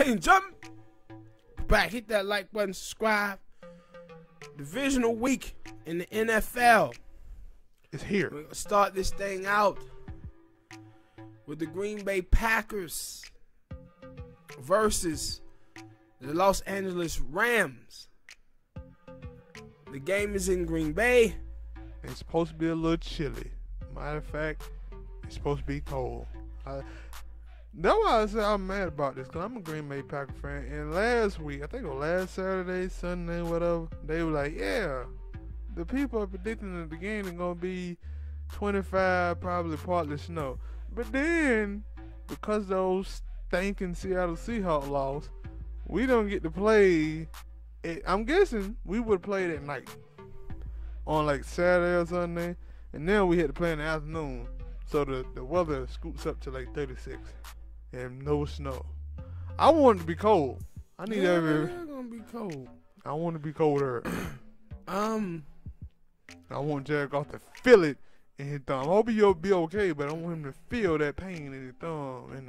ladies and gentlemen, back, hit that like button, subscribe. Divisional week in the NFL. It's here. We're going to start this thing out with the Green Bay Packers versus the Los Angeles Rams. The game is in Green Bay. It's supposed to be a little chilly. Matter of fact, it's supposed to be cold. That's why I said I'm mad about this, because I'm a Green Bay Packer fan. And last week, I think it was last Saturday, Sunday, whatever, they were like, yeah, the people are predicting that the game is going to be 25, probably partly snow. But then, because those stinking Seattle Seahawks lost, we don't get to play. I'm guessing we would have played at night on like Saturday or Sunday, and then we had to play in the afternoon. So the weather scoots up to like 36 and no snow. I want it to be cold. I need It's gonna be cold. I want it to be colder. I I want Jared Goff to feel it in his thumb. I hope he'll be okay, but I want him to feel that pain in his thumb and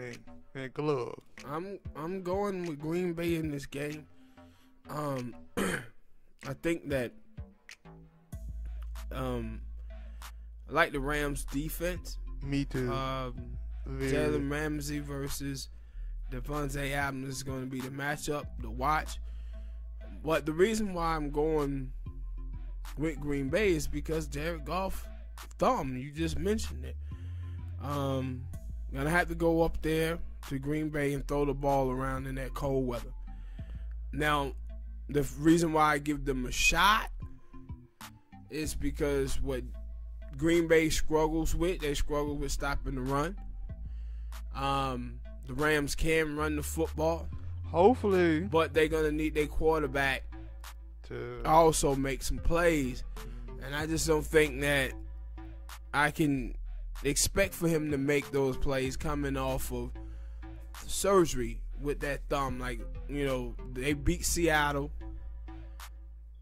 that glove. I'm going with Green Bay in this game. I think that I like the Rams defense. Me too. Jalen Ramsey versus Devontae Adams is going to be the matchup to watch. But the reason why I'm going with Green Bay is because Jared Goff thumb. You just mentioned it. Gonna have to go up there to Green Bay and throw the ball around in that cold weather. Now, the reason why I give them a shot is because what Green Bay struggles with, they struggle with stopping the run. The Rams can run the football. Hopefully. But they're going to need their quarterback to also make some plays. And I just don't think that I can expect for him to make those plays coming off of surgery with that thumb. Like, you know, they beat Seattle.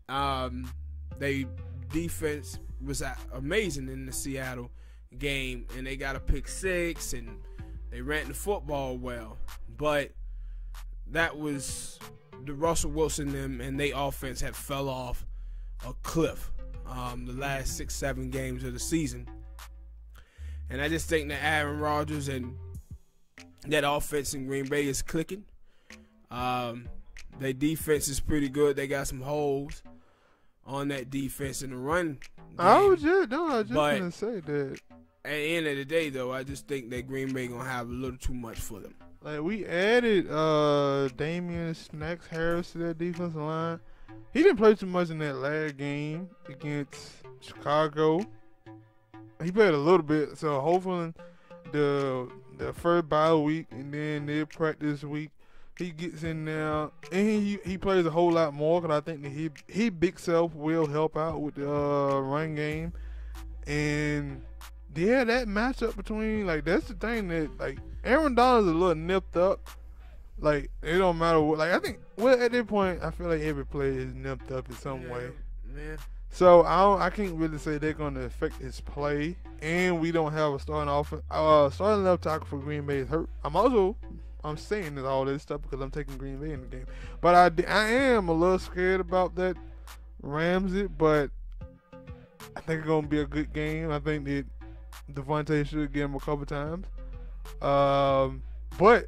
They defense was amazing in the Seattle game, and they got a pick six, and they ran the football well. But that was the Russell Wilson and they offense had fell off a cliff the last 6-7 games of the season. And I just think that Aaron Rodgers and that offense in Green Bay is clicking. Their defense is pretty good. They got some holes on that defense in the run game. I was just going to say that. At the end of the day, though, I just think that Green Bay going to have a little too much for them. Like, we added Damian Snacks Harris to that defensive line. He didn't play too much in that last game against Chicago. He played a little bit, so hopefully the first bye week and then their practice week, he gets in there and he plays a whole lot more, because I think that he big self will help out with the run game. And yeah, that matchup between, like, that's the thing that, like, Aaron Donald's a little nipped up. Like, it don't matter what. Like, I think, well, at this point, I feel like every play is nipped up in some way. Man. So I can't really say they're going to affect his play, and we don't have a starting left tackle for Green Bay is hurt. I'm saying all this stuff because I'm taking Green Bay in the game, but I am a little scared about that Ramsey, but I think it's going to be a good game. I think that Devontae should get him a couple times, but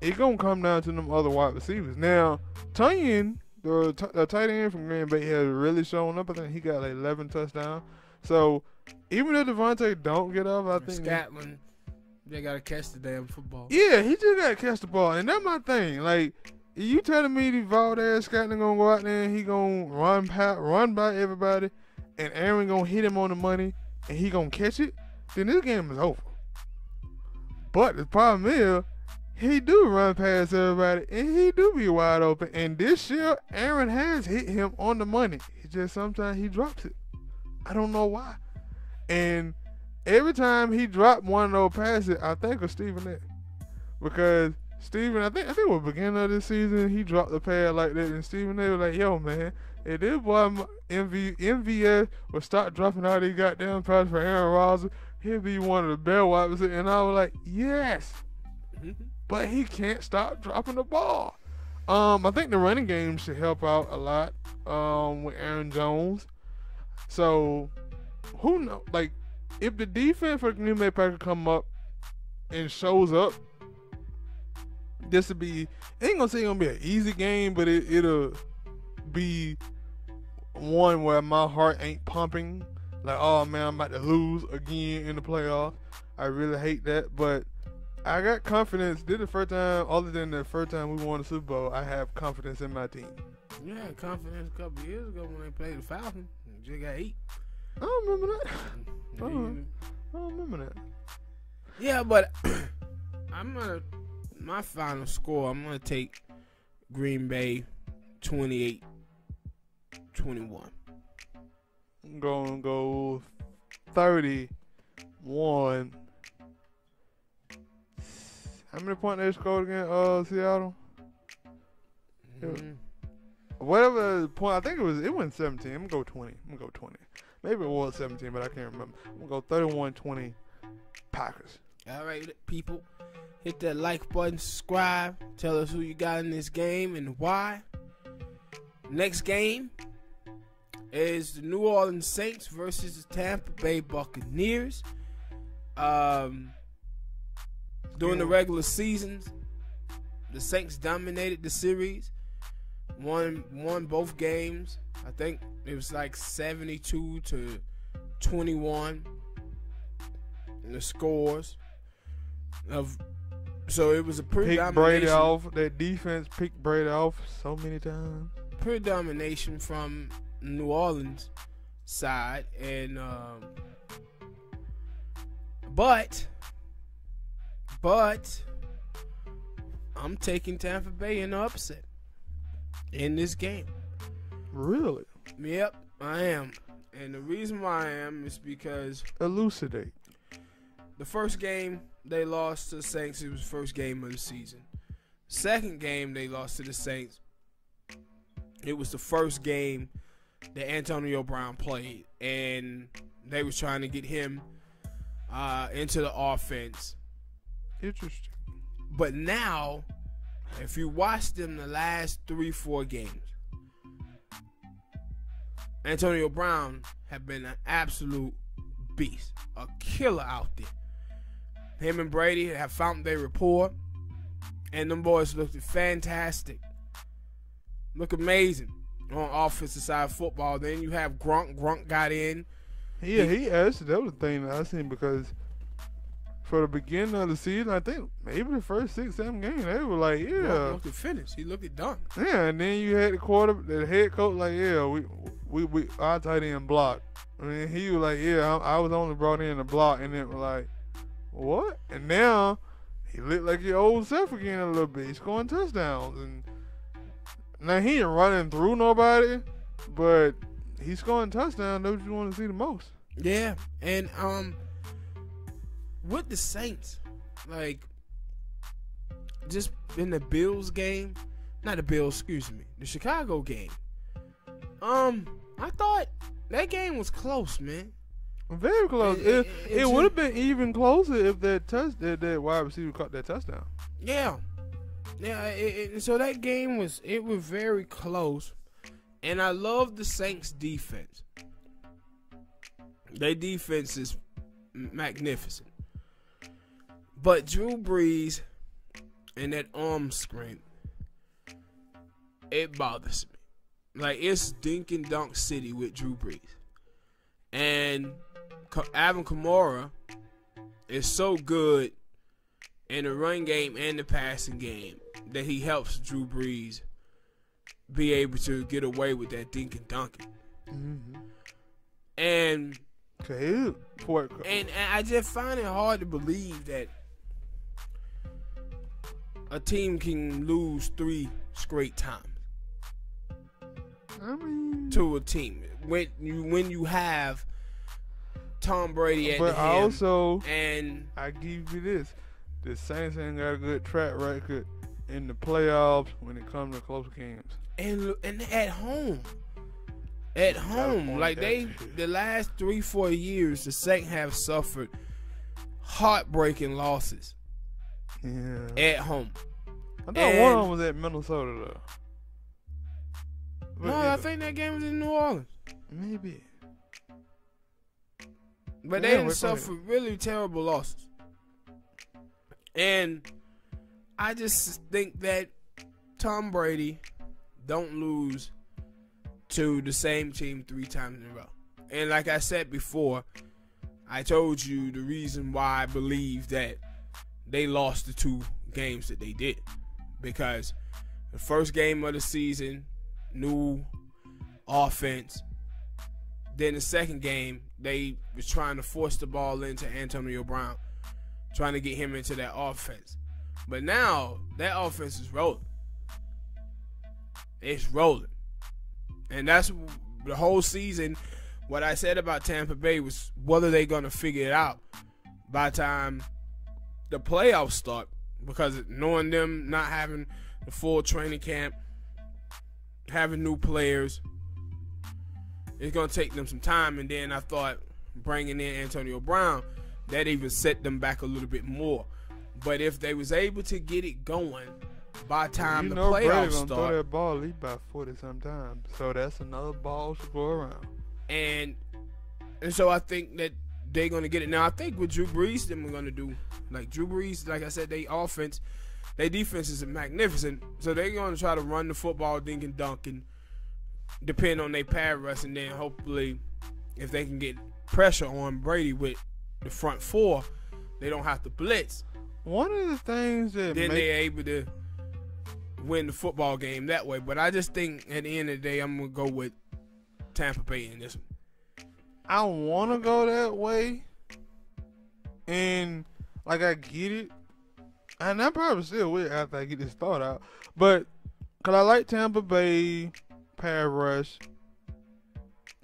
it's going to come down to them other wide receivers. Now, Tunyon, the tight end from Green Bay, has really shown up. I think he got like 11 touchdowns. So even if Devontae don't get up, I think Scotland, they got to catch the damn football. Yeah, he just got to catch the ball. And that's my thing. Like, you telling me the Valdez Scotland going to go out there and he going to run by everybody, and Aaron going to hit him on the money and he going to catch it, then this game is over. But the problem is, he do run past everybody, and he do be wide open. And this year, Aaron has hit him on the money. It's just sometimes he drops it. I don't know why. And every time he dropped one of those passes, I think of Stephen A. Because Stephen, I think it was the beginning of this season, he dropped the pass like that, and Stephen A was like, yo, man, if this boy MVS would start dropping all these goddamn passes for Aaron Rodgers, he'll be one of the best wide receivers. And I was like, yes. but he can't stop dropping the ball. I think the running game should help out a lot with Aaron Jones. So, who knows? Like, if the defense for the Green Bay Packers come up and shows up, this will be, ain't gonna say it's gonna be an easy game, but it'll be one where my heart ain't pumping. Like, oh man, I'm about to lose again in the playoffs. I really hate that, but I got confidence. This is the first time, other than the first time we won the Super Bowl, I have confidence in my team. You had confidence a couple years ago when they played the Falcons. You just got 8. I don't remember that. I don't remember that. Yeah, but my final score, I'm gonna take Green Bay 28-21. I'm gonna go 31. How many points they scored against Seattle? Mm-hmm. Whatever the point, I think it went 17. I'm gonna go 20. Maybe it was 17, but I can't remember. I'm gonna go 31-20 Packers. All right, people, hit that like button, subscribe, tell us who you got in this game and why. Next game is the New Orleans Saints versus the Tampa Bay Buccaneers. During the regular seasons, the Saints dominated the series, won both games. I think it was like 72-21 in the scores. So it was a pretty picked Brady off. That defense picked Brady off so many times. Pretty domination from New Orleans side, and but I'm taking Tampa Bay in the upset in this game. Really? Yep, I am. And the reason why I am is because elucidate. The first game they lost to the Saints, it was the first game of the season. Second game they lost to the Saints, it was the first game that Antonio Brown played, and they was trying to get him into the offense. Interesting. But now, if you watch them the last 3-4 games, Antonio Brown have been an absolute beast, a killer out there. Him and Brady have found their rapport, and them boys looked fantastic. Look amazing on offensive side of football. Then you have Gronk. Gronk got in. Yeah, that was the thing that I seen, because for the beginning of the season, I think maybe the first 6-7 games, they were like, yeah. Gronk looked finished. He looked done. Yeah, and then you had the head coach like, yeah, we our tight end block. I mean, he was like, yeah, I was only brought in to block, and it was like, what? And now he looked like your old self again a little bit. He's scoring touchdowns, and now he ain't running through nobody, but he's scoring touchdowns. That's what you want to see the most. Yeah, and with the Saints, like, just in the Bills game, not the Bills, excuse me, the Chicago game, I thought that game was close, man. Very close. It would have been even closer if that wide receiver caught that touchdown. Yeah. So that game was very close, and I love the Saints' defense. Their defense is magnificent, but Drew Brees and that arm strength, it bothers me. Like, it's dink and dunk city with Drew Brees, and Alvin Kamara is so good in the run game and the passing game that he helps Drew Brees be able to get away with that dink and dunking. Mm-hmm. And I just find it hard to believe that a team can lose 3 straight times to a team when you have Tom Brady at the helm. Also, and I give you this: the Saints ain't got a good track record in the playoffs when it comes to close games. And at home, like the last 3-4 years, the Saints have suffered heartbreaking losses Yeah. at home. I thought one of them was at Minnesota though. No, I think that game was in New Orleans. Maybe. But they didn't suffer really terrible losses. And I just think that Tom Brady don't lose to the same team 3 times in a row. And like I said before, I told you the reason why I believe that they lost the 2 games that they did. Because the first game of the season, new offense. Then the second game, they was trying to force the ball into Antonio Brown, trying to get him into that offense. But now, that offense is rolling. It's rolling. And that's the whole season. What I said about Tampa Bay was whether they're going to figure it out by the time the playoffs start. Because knowing them not having the full training camp, having new players, it's going to take them some time. And then I thought bringing in Antonio Brown, that even set them back a little bit more. But if they was able to get it going by the time the playoffs start, throw that ball at least about 40 sometimes. So that's another ball to go around. And so I think that they're going to get it. Now, I think what Drew Brees them are going to do, like Drew Brees, like I said, their defense is magnificent. So they're going to try to run the football, dink and dunk, and depend on their pass rush. And then hopefully, if they can get pressure on Brady with the front 4, they don't have to blitz. One of the things that then they're able to win the football game that way. But I just think at the end of the day, I'm going to go with Tampa Bay in this one. I want to go that way, and like I get it, and I probably still will after I get this thought out. But cause I like Tampa Bay pass rush.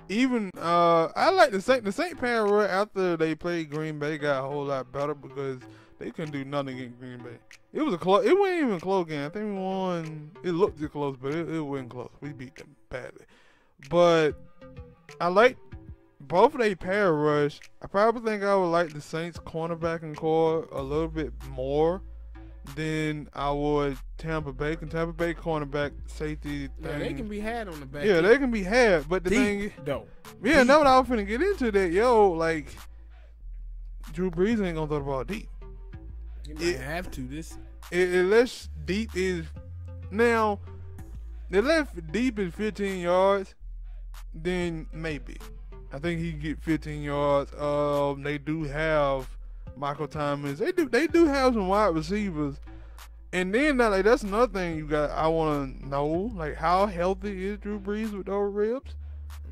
Even I like the Saint pass rush after they played Green Bay got a whole lot better because they couldn't do nothing against Green Bay. It was it wasn't even a close game. I think we won. It looked close, but it wasn't close. We beat them badly. But I like both of their pass rush. I probably think I would like the Saints cornerback and core a little bit more than I would Tampa Bay. And Tampa Bay cornerback safety thing. Yeah, they can be had on the back. Yeah, they can be had. But the thing, though. Yeah, now what I was finna get into that, like Drew Brees ain't gonna throw the ball deep. You might have to this. Unless deep is now, the left deep is 15 yards, then maybe. I think he can get 15 yards. They do have Michael Thomas. They do have some wide receivers. And then that's another thing you got. I want to know, like, how healthy is Drew Brees with those ribs?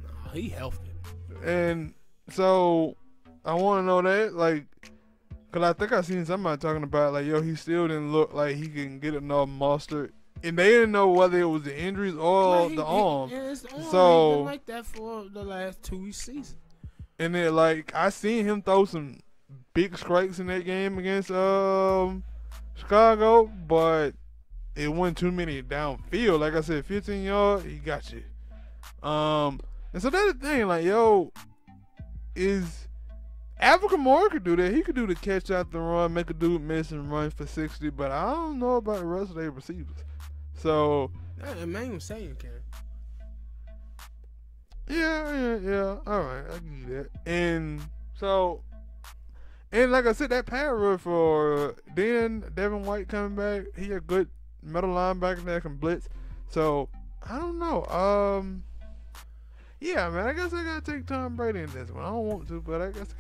No, he healthy. And so I want to know that, like, because I think I seen somebody talking about, like, he still didn't look like he can get enough mustard. And they didn't know whether it was the injuries or the arm. It's the arm. So he's been like that for the last 2 seasons. And then, like, I seen him throw some big strikes in that game against Chicago, but it wasn't too many downfield. Like I said, 15 yards, he got you. And so that's the thing, like, is Alvin Kamara could do that. He could do the catch out the run, make a dude miss and run for 60, but I don't know about the rest of their receivers. So Emmanuel Sanders can. Yeah. All right, I give you that. And so, and like I said, that pass rush for then Devin White coming back, he a good middle linebacker that can blitz. So I don't know. Yeah, man, I guess I gotta take Tom Brady in this one. I don't want to, but I guess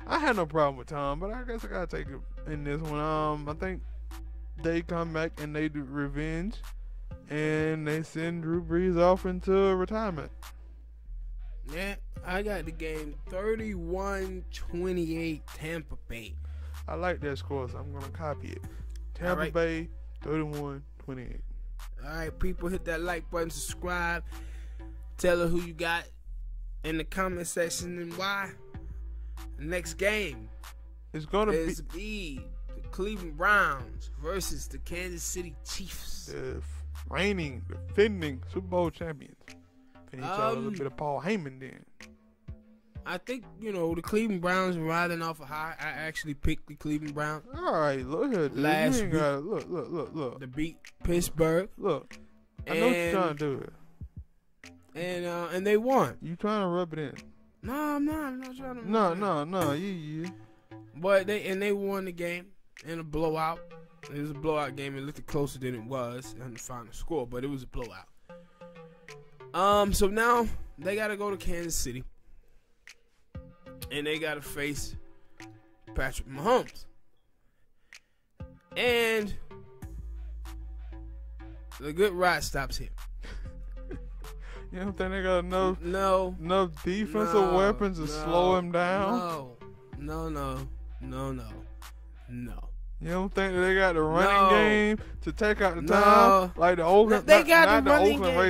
I had no problem with Tom, but I guess I gotta take it in this one. I think they come back and they do revenge, and they send Drew Brees off into retirement. Yeah, I got the game 31-28 Tampa Bay. I like that score, so I'm gonna copy it. Tampa Bay 31-28. All right, people, hit that like button, subscribe, tell her who you got in the comment section and why. The next game is gonna be the Cleveland Browns versus the Kansas City Chiefs. The reigning, defending Super Bowl champions. And you tell a little bit of Paul Heyman then. I think, the Cleveland Browns are riding off a high. I actually picked the Cleveland Browns. All right, look here, dude. Last you ain't week. gotta, look. To beat Pittsburgh. Look, I know what you're trying to do. And they won. You trying to rub it in? No, I'm not. I'm not trying to. No. Yeah. But they won the game in a blowout. It was a blowout game. It looked closer than it was on the final score, but it was a blowout. So now they got to go to Kansas City. And they got to face Patrick Mahomes. And the good ride stops here. You don't think they got enough defensive No, weapons to slow him down? No. You don't think that they got the running game to take out the No. time like the Oakland? They got not the the running Oakland game.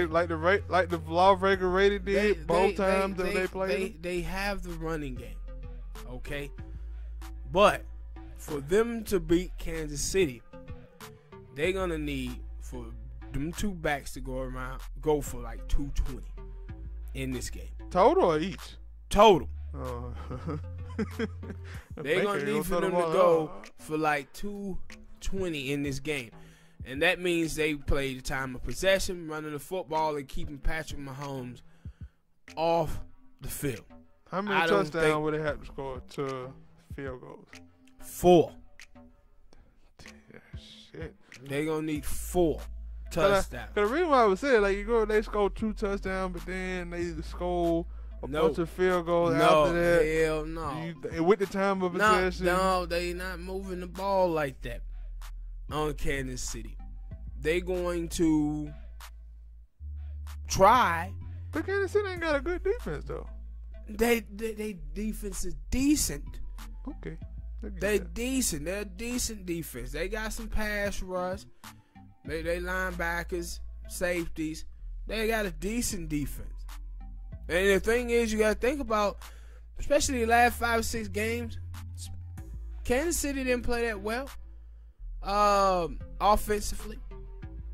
Raiders, like the Lawbreaker Raiders did both times that they played. They have the running game, okay. But for them to beat Kansas City, they're gonna need for them two backs to go for like 220 in this game. Total or each? Total. Oh. They're gonna need for them to go for like 220 in this game, and that means they play the time of possession, running the football, and keeping Patrick Mahomes off the field. How many touchdowns would they have to score to field goals? 4. Yeah, shit. They're gonna need 4 touchdowns. Cause the reason why I was saying, like, they score 2 touchdowns, but then they score a bunch of field goals after that. Hell no. With the time of possession. No, they not moving the ball like that on Kansas City. They going to try. But Kansas City ain't got a good defense though. They defense is decent. Okay. They're decent. They're a decent defense. They got some pass rush. They linebackers, safeties. They got a decent defense. And the thing is, you got to think about, especially the last 5 or 6 games, Kansas City didn't play that well offensively.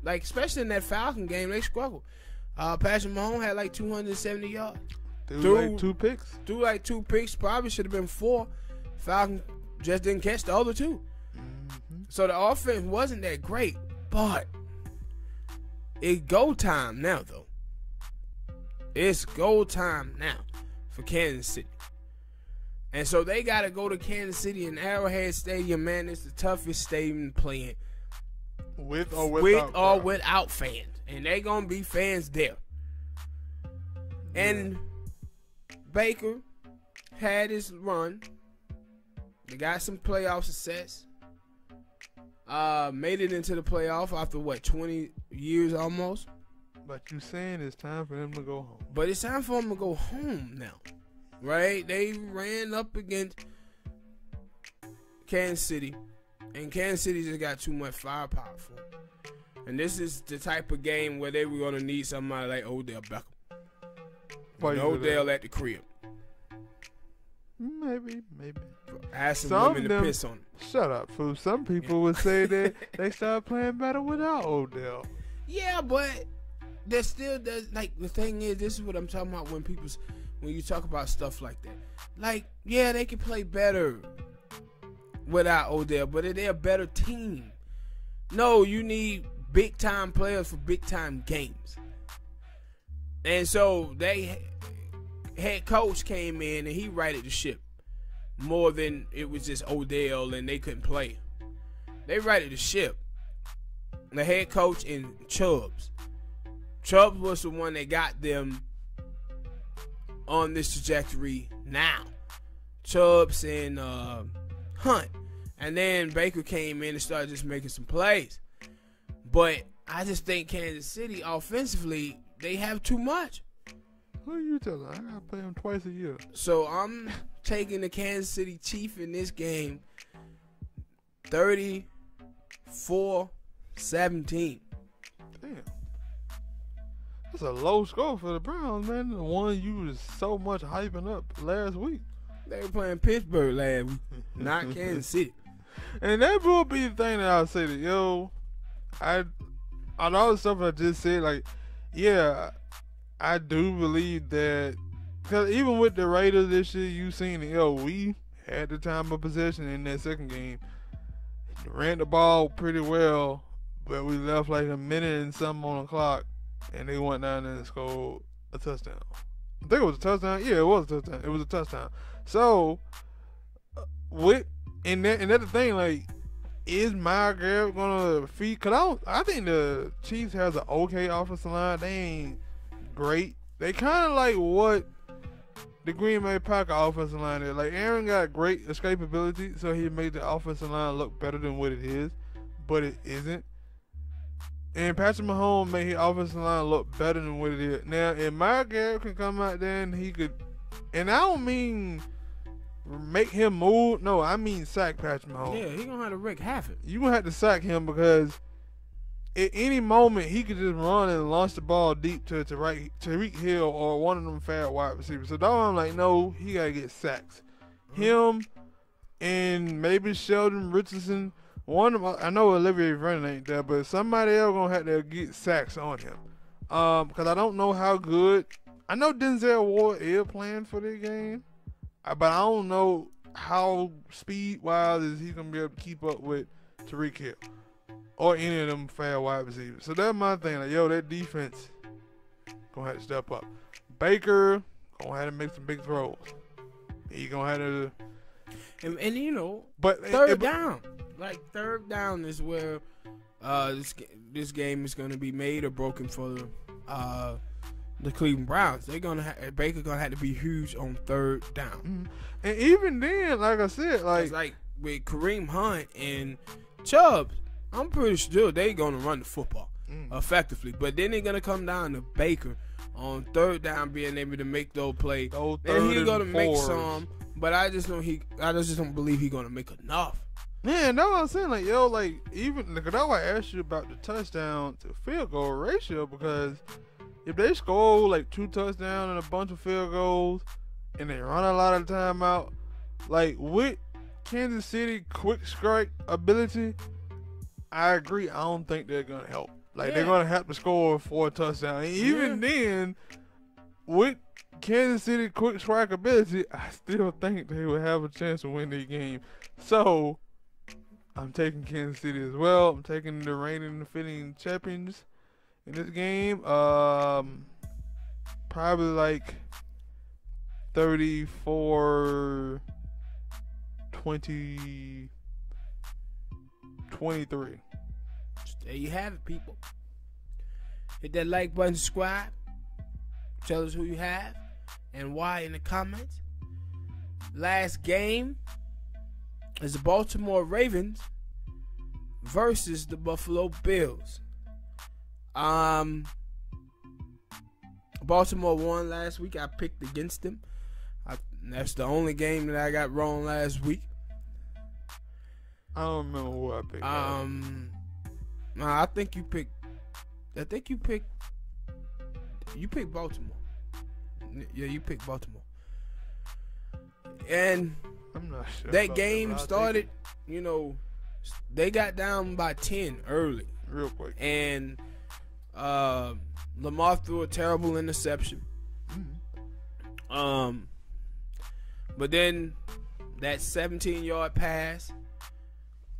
Like, especially in that Falcon game, they struggled. Patrick Mahomes had like 270 yards. Threw like 2 picks. Threw like 2 picks. Probably should have been 4. Falcon just didn't catch the other 2. Mm-hmm. So the offense wasn't that great. But it's go time now, though. It's go time now for Kansas City. And so they got to go to Kansas City in Arrowhead Stadium, man. It's the toughest stadium to play in. With or without fans. And they going to be fans there. And Baker had his run. They got some playoff success. Made it into the playoff after 20 years almost. But you saying it's time for them to go home. But it's time for them to go home now, right? They ran up against Kansas City, and Kansas City just got too much firepower for them. And this is the type of game where they were going to need somebody like Odell Beckham. Odell at the crib. Maybe. Asking women to piss on him. Shut up, fool. Some people would say that they start playing better without Odell. Yeah, but there still does. Like, the thing is, this is what I'm talking about when you talk about stuff like that. Like, yeah, they can play better without Odell, but they're a better team. No, you need big time players for big time games. And so head coach came in and he righted the ship more than it was just Odell and they couldn't play. They righted the ship. The head coach and Chubbs. Chubbs was the one that got them on this trajectory now. Chubbs and Hunt. And then Baker came in and started just making some plays. But I just think Kansas City offensively, they have too much. Who are you telling? I gotta play them twice a year. So I'm taking the Kansas City Chiefs in this game 34-17. Damn. That's a low score for the Browns, man. The one you was so much hyping up last week. They were playing Pittsburgh last week, not Kansas City. And that will be the thing that I'll say that, on all the stuff I just said, like, yeah, I do believe that Because even with the Raiders this year, you seen we had the time of possession in that second game. Ran the ball pretty well, but we left like a minute and something on the clock, and they went down there and scored a touchdown. I think it was a touchdown. Yeah, it was a touchdown. It was a touchdown. So, and that's the thing, like, is Myles Garrett gonna feed? Cause I think the Chiefs has an okay offensive line. They ain't great. They kind of like what the Green Bay Packers offensive line is. Like, Aaron got great escapability, so he made the offensive line look better than what it is, but it isn't. And Patrick Mahomes made his offensive line look better than what it is. Now, if Myles Garrett can come out there and he could, and I don't mean make him move. No, I mean sack Patrick Mahomes. Yeah, he gonna have to wreak havoc. You gonna have to sack him because at any moment he could just run and launch the ball deep to Tyreek Hill or one of them fat wide receivers. So I'm like, no, he gotta get sacks. Him and maybe Sheldon Richardson. One of them, I know Olivier Vernon ain't there, but somebody else gonna have to get sacks on him. Because I don't know how good. I know Denzel Ward is playing for the game, but I don't know how speed-wise is he gonna be able to keep up with Tyreek Hill or any of them fast wide receivers. So that's my thing. Like, that defense gonna have to step up. Baker gonna have to make some big throws. He gonna have to, and but third down. Like, third down is where this game is going to be made or broken for the Cleveland Browns. Baker gonna have to be huge on third down. Mm-hmm. And even then, like I said, like with Kareem Hunt and Chubb, I'm pretty sure they're gonna run the football effectively. But then they're gonna come down to Baker on third down, being able to make those plays. And he's gonna make some, but I just don't believe he's gonna make enough. Man, that's what I'm saying. Like, even that's why I asked you about the touchdown to field goal ratio, because if they score like 2 touchdowns and a bunch of field goals and they run a lot of timeout, like with Kansas City quick strike ability, I agree. I don't think they're gonna help. Like, they're gonna have to score 4 touchdowns. And even then, with Kansas City quick strike ability, I still think they would have a chance to win the game. So I'm taking Kansas City as well. I'm taking the reigning and defending champions in this game. Probably like 34-23. There you have it, people. Hit that like button, subscribe. Tell us who you have and why in the comments. Last game is the Baltimore Ravens versus the Buffalo Bills. Baltimore won last week. I picked against them. That's the only game that I got wrong last week. I don't remember who I picked. I think you picked. You picked Baltimore. Yeah, you picked Baltimore. And I'm not sure. That game started, they got down by 10 early. Real quick. And Lamar threw a terrible interception. But then that 17-yard pass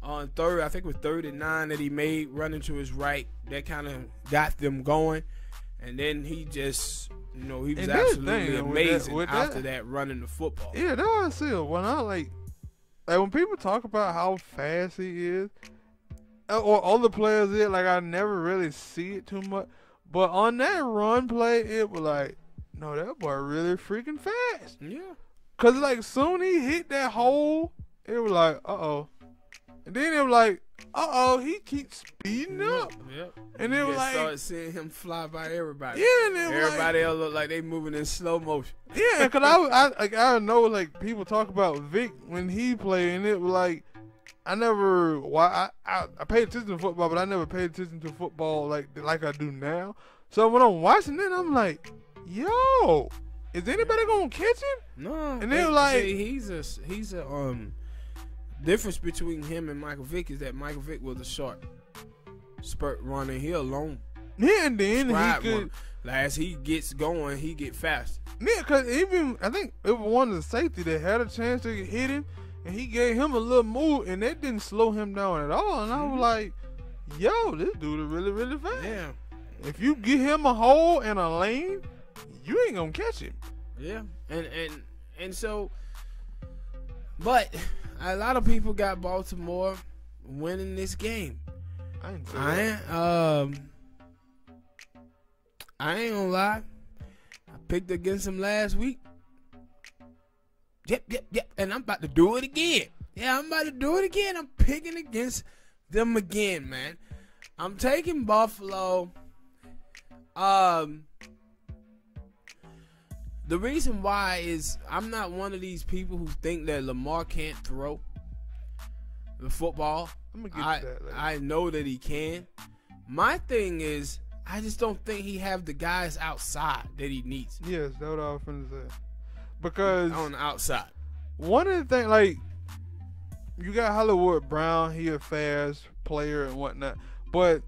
on third, I think it was 3rd and 9 that he made running to his right, that kind of got them going. And then he just, he was absolutely amazing after that running the football. Yeah, that's what I see. When I like when people talk about how fast he is, or other players is, like, I never really see it too much. But on that run play, it was like, no, that boy really freaking fast. Yeah. Cause like soon he hit that hole, it was like, uh-oh. And then it was like, uh-oh, he keeps speeding up. Yep. And it was like, started seeing him fly by everybody. Yeah, and it everybody else look like they moving in slow motion. Yeah, cause I know, like, people talk about Vic when he played, and it was like, I paid attention to football, but I never paid attention to football like I do now. So when I'm watching it, I'm like, yo, is anybody gonna catch him? No. And they were like, he's a difference between him and Michael Vick is that Michael Vick was a short spurt runner. He alone. Yeah, and then he could. Like, as he gets going, he get faster. Yeah, because even, I think it was one of the safety that had a chance to hit him, and he gave him a little move, and that didn't slow him down at all. And I was like, yo, this dude is really, really fast. Yeah. If you get him a hole and a lane, you ain't going to catch him. Yeah. And so, but a lot of people got Baltimore winning this game. I ain't gonna lie. I picked against them last week. Yep. And I'm about to do it again. Yeah, I'm about to do it again. I'm picking against them again, man. I'm taking Buffalo. The reason why is I'm not one of these people who think that Lamar can't throw the football. I'm gonna get to that later. I know that he can. My thing is, I just don't think he have the guys outside that he needs. Yes, that's what I was finna say. Because on the outside, one of the things, like, you got Hollywood Brown, he a fast player and whatnot, but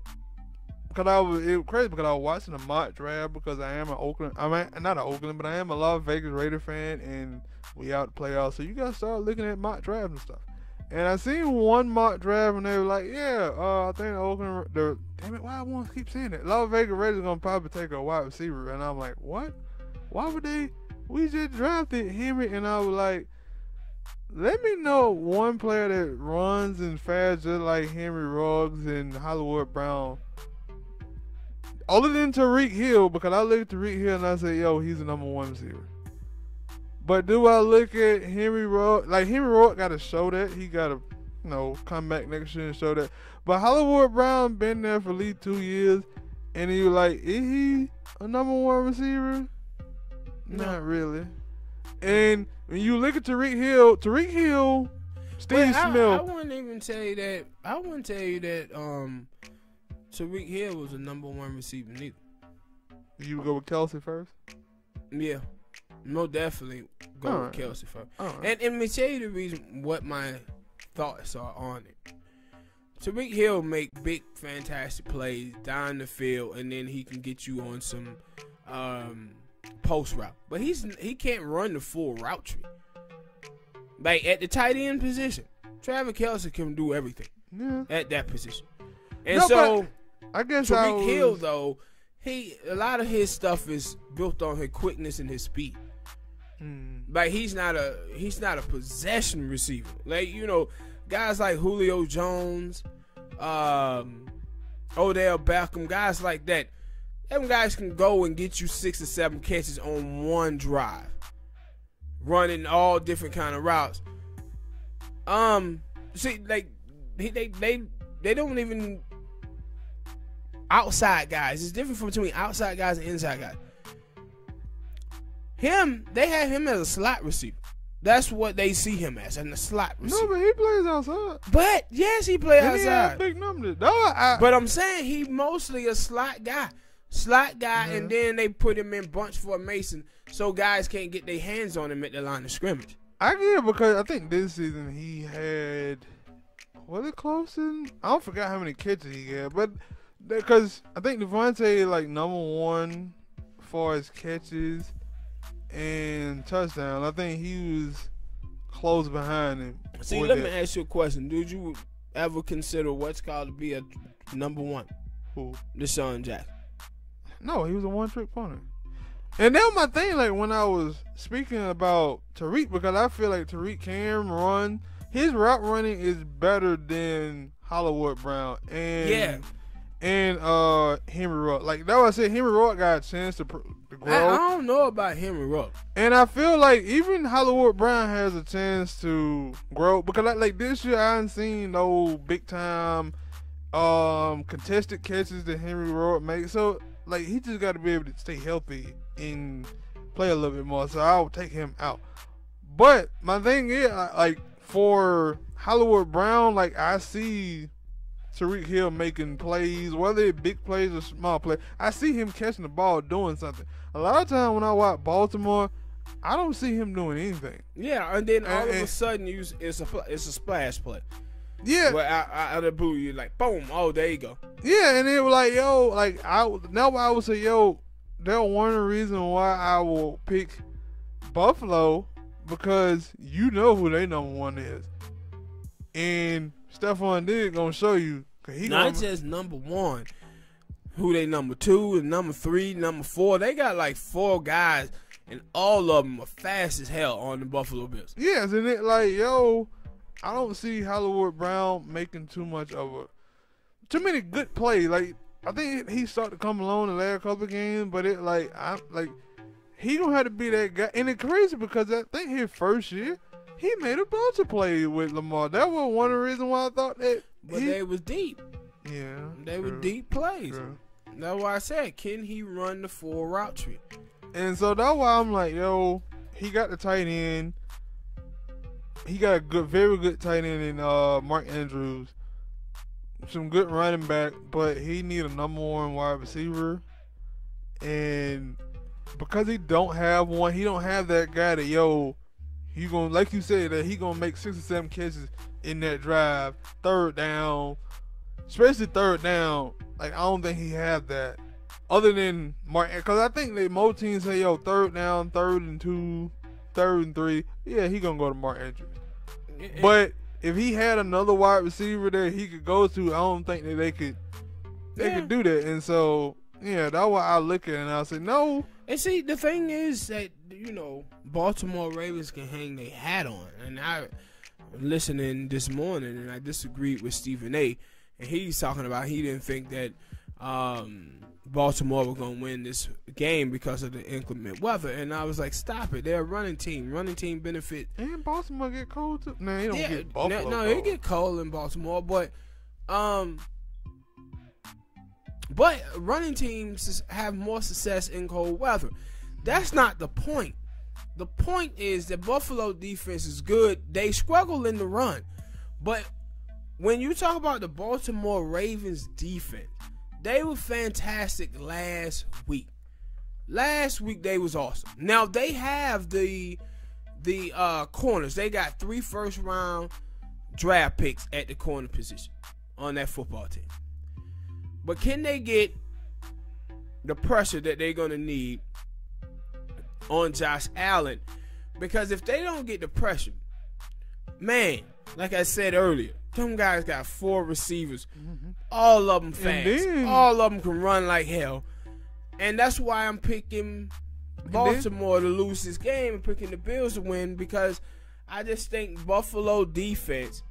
it was crazy because I was watching a mock draft because I am an Oakland, not an Oakland, but I am a Las Vegas Raider fan, and we out the playoffs, so you gotta start looking at mock drafts and stuff. And I seen one mock draft and they were like, I think the Oakland, damn it, why I want to keep saying that? Las Vegas Raiders gonna probably take a wide receiver, and I'm like, what? Why would they? We just drafted Henry, and I was like, let me know one player that runs and fast just like Henry Ruggs and Hollywood Brown. Other than Tyreek Hill, because I look at Tyreek Hill and I say, yo, he's the number one receiver. But do I look at Henry Ruggs? Like, Henry Ruggs got to show that. He got to, come back next year and show that. But Hollywood Brown been there for at least 2 years, and you like, is he a number one receiver? No. Not really. And when you look at Tyreek Hill, Steve Smith. I wouldn't even tell you that. I wouldn't tell you that Tyreek Hill was a number one receiver neither. You would go with Kelsey first? Yeah. Most definitely go with Kelsey first. And let me tell you the reason what my thoughts are on it. Tyreek Hill make big, fantastic plays down the field, and then he can get you on some post route. But he can't run the full route tree. Like, at the tight end position, Travis Kelce can do everything at that position. And I guess Tyreek Hill, though, a lot of his stuff is built on his quickness and his speed. Like, he's not a possession receiver. Like, guys like Julio Jones, Odell Beckham, guys like that. Them guys can go and get you 6 or 7 catches on one drive, running all different kind of routes. See, like, they don't even outside guys. It's different from between outside guys and inside guys. They have him as a slot receiver. That's what they see him as, in the slot receiver. No, but he plays outside. But yes, he plays outside. He had big numbers. But I'm saying he mostly a slot guy. And then they put him in bunch formation so guys can't get their hands on him at the line of scrimmage. I get it because I think this season he had, was it close in? I don't forget how many catches he had, but because I think Devontae like number one as far as catches and touchdown. I think he was close behind him. See, let me ask you a question. Did you ever consider what's called to be a number one? Who? Deshaun Jackson. No, he was a one-trick pony. And that was my thing, like, when I was speaking about Tariq, because I feel like Tariq can run. His route running is better than Hollywood Brown and Henry Ruggs. Like, that's what I said, Henry Ruggs got a chance to grow. I don't know about Henry Ruggs. And I feel like even Hollywood Brown has a chance to grow. Because, like this year, I haven't seen no big-time contested catches that Henry Ruggs makes. So, like, he just got to be able to stay healthy and play a little bit more. So I would take him out. But my thing is, like, for Hollywood Brown, like, I see Tyreek Hill making plays, whether it's big plays or small plays. I see him catching the ball, doing something. A lot of times when I watch Baltimore, I don't see him doing anything. Yeah, and then all of a sudden it's a splash play. Yeah. Where out of the blue, you're like, boom, oh, there you go. Yeah, and it was like, yo, like, I would say, yo, that's one reason why I will pick Buffalo, because you know who they number one is. And Stephon Diggs gonna show you. Not just number one. Who they number two and number three, number four. They got like 4 guys, and all of them are fast as hell on the Buffalo Bills. Yes, and it like, yo, I don't see Hollywood Brown making too many good plays. Like, I think he started to come along the last couple of games, but he gonna have to be that guy. And it's crazy because I think his first year, he made a bunch of plays with Lamar. That was one of the reasons why I thought that. But they was deep. Yeah. They were deep plays. True. That's why I said, can he run the full route tree? And so that's why I'm like, yo, he got the tight end. He got a very good tight end in Mark Andrews. Some good running back, but he need a number 1 wide receiver. And because he don't have one, he don't have that guy that, yo, he gonna, like you said, that he gonna make 6 or 7 catches in that drive, third down, especially third down. Like, I don't think he have that. Other than Mark, because I think that most teams say, yo, third down, 3rd and 2, 3rd and 3. Yeah, he gonna go to Mark Andrews. But if he had another wide receiver that he could go to, I don't think that they could do that. And so, yeah, that's why I look at it and I say no. And see, the thing is that, you know, Baltimore Ravens can hang their hat on. And I listening this morning, and I disagreed with Stephen A. And he's talking about he didn't think that Baltimore was going to win this game because of the inclement weather. And I was like, stop it. They're a running team. Running team benefit. And Baltimore get cold too. No, he don't get Buffalo No, cold. He get cold in Baltimore. But running teams have more success in cold weather. That's not the point. The point is that Buffalo defense is good. They struggle in the run. But when you talk about the Baltimore Ravens defense, they were fantastic last week. Last week they was awesome. Now they have the corners. They got 3 first-round draft picks at the corner position on that football team. But can they get the pressure that they're going to need on Josh Allen? Because if they don't get the pressure, man, like I said earlier, them guys got 4 receivers. Mm-hmm. All of them fast. All of them can run like hell. And that's why I'm picking Baltimore to lose this game and picking the Bills to win, because I just think Buffalo defense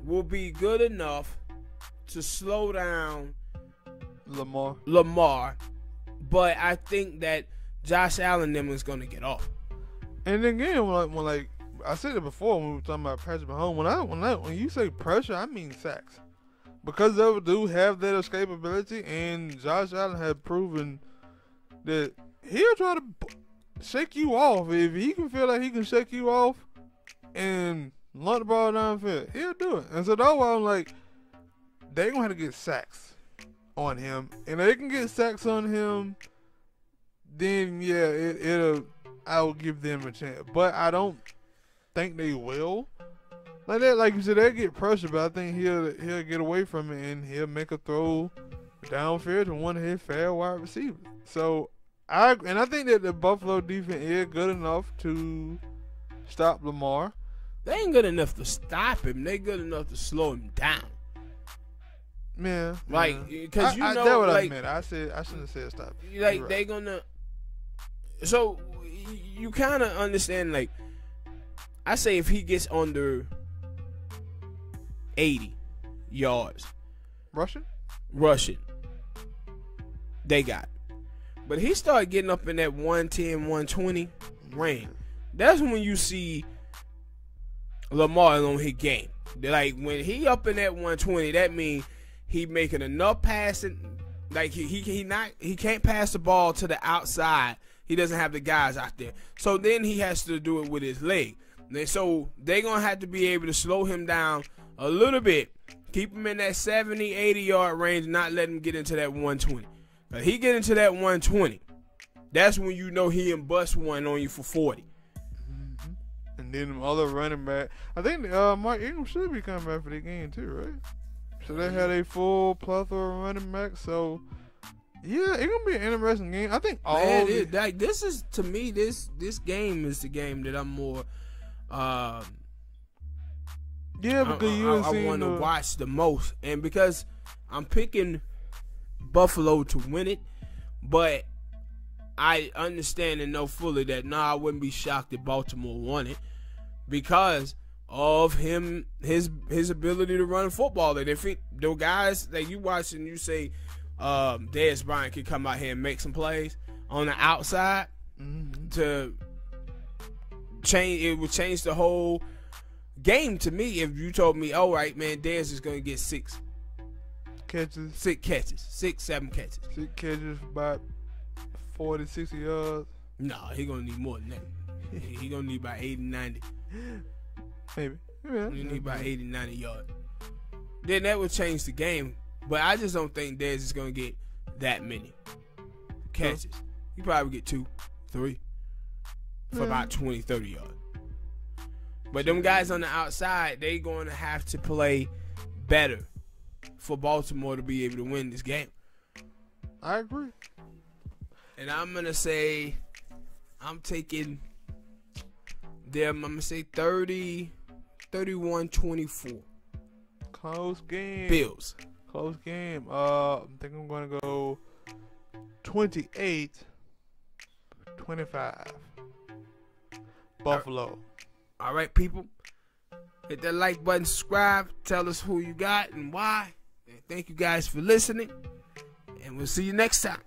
will be good enough to slow down Lamar. But I think that Josh Allen them is going to get off. And again, when like I said it before when we were talking about Patrick Mahomes, when you say pressure, I mean sacks. Because they do have that escapability, and Josh Allen had proven that he'll try to shake you off. If he can feel like he can shake you off and lump the ball downfield, he'll do it. And so that's why I'm like, they're going to have to get sacks on him. And if they can get sacks on him, then yeah, I'll give them a chance. But I don't think they will. Like that, like you said, they'll get pressure, but I think he'll get away from it and he'll make a throw downfield to one of his fair wide receivers. So I think that the Buffalo defense is good enough to stop Lamar. They ain't good enough to stop him. They good enough to slow him down. Yeah, like because you know, that's what like, I meant. I shouldn't have said stop. Like right. They gonna. So you kind of understand. Like I say, if he gets under 80 yards rushing, they got it. But he started getting up in that 110, 120 range. That's when you see Lamar on his game. Like when he up in that 120, that means he making enough passing. Like he can't pass the ball to the outside. He doesn't have the guys out there. So then he has to do it with his leg. So they're going to have to be able to slow him down a little bit. Keep him in that 70, 80 yard range, not let him get into that 120. But he get into that 120, that's when you know he can bust one on you for 40. Mm-hmm. And then the other running back, I think Mark Ingram should be coming back for the game too, right? So they had a full plethora of running backs. So Yeah, it's gonna be an interesting game. I think all Man, like this is to me this game is the game that I'm more yeah, because I want to watch the most, and because I'm picking Buffalo to win it, but I understand and know fully that I wouldn't be shocked if Baltimore won it because of his ability to run football. And if the guys that you watch and you say Dez Bryant can come out here and make some plays on the outside to change, it would change the whole game to me. If you told me, all right, man, Dez is going to get 6 catches, 7 catches, 6 catches for about 40, 60 yards. No, he gonna need more than that. He gonna need about 80, 90. Maybe. Yeah. He need about 80, 90 yards. Then that would change the game. But I just don't think Dez is gonna get that many catches. He probably get 2, 3 for about 20, 30 yards. But them guys on the outside, they going to have to play better for Baltimore to be able to win this game. I agree. And I'm going to say, I'm taking them, I'm going to say 31-24. Close game. Bills. Close game. I think I'm going to go 28-25. Buffalo. All right, people. Hit that like button, subscribe, tell us who you got and why. And thank you guys for listening. And we'll see you next time.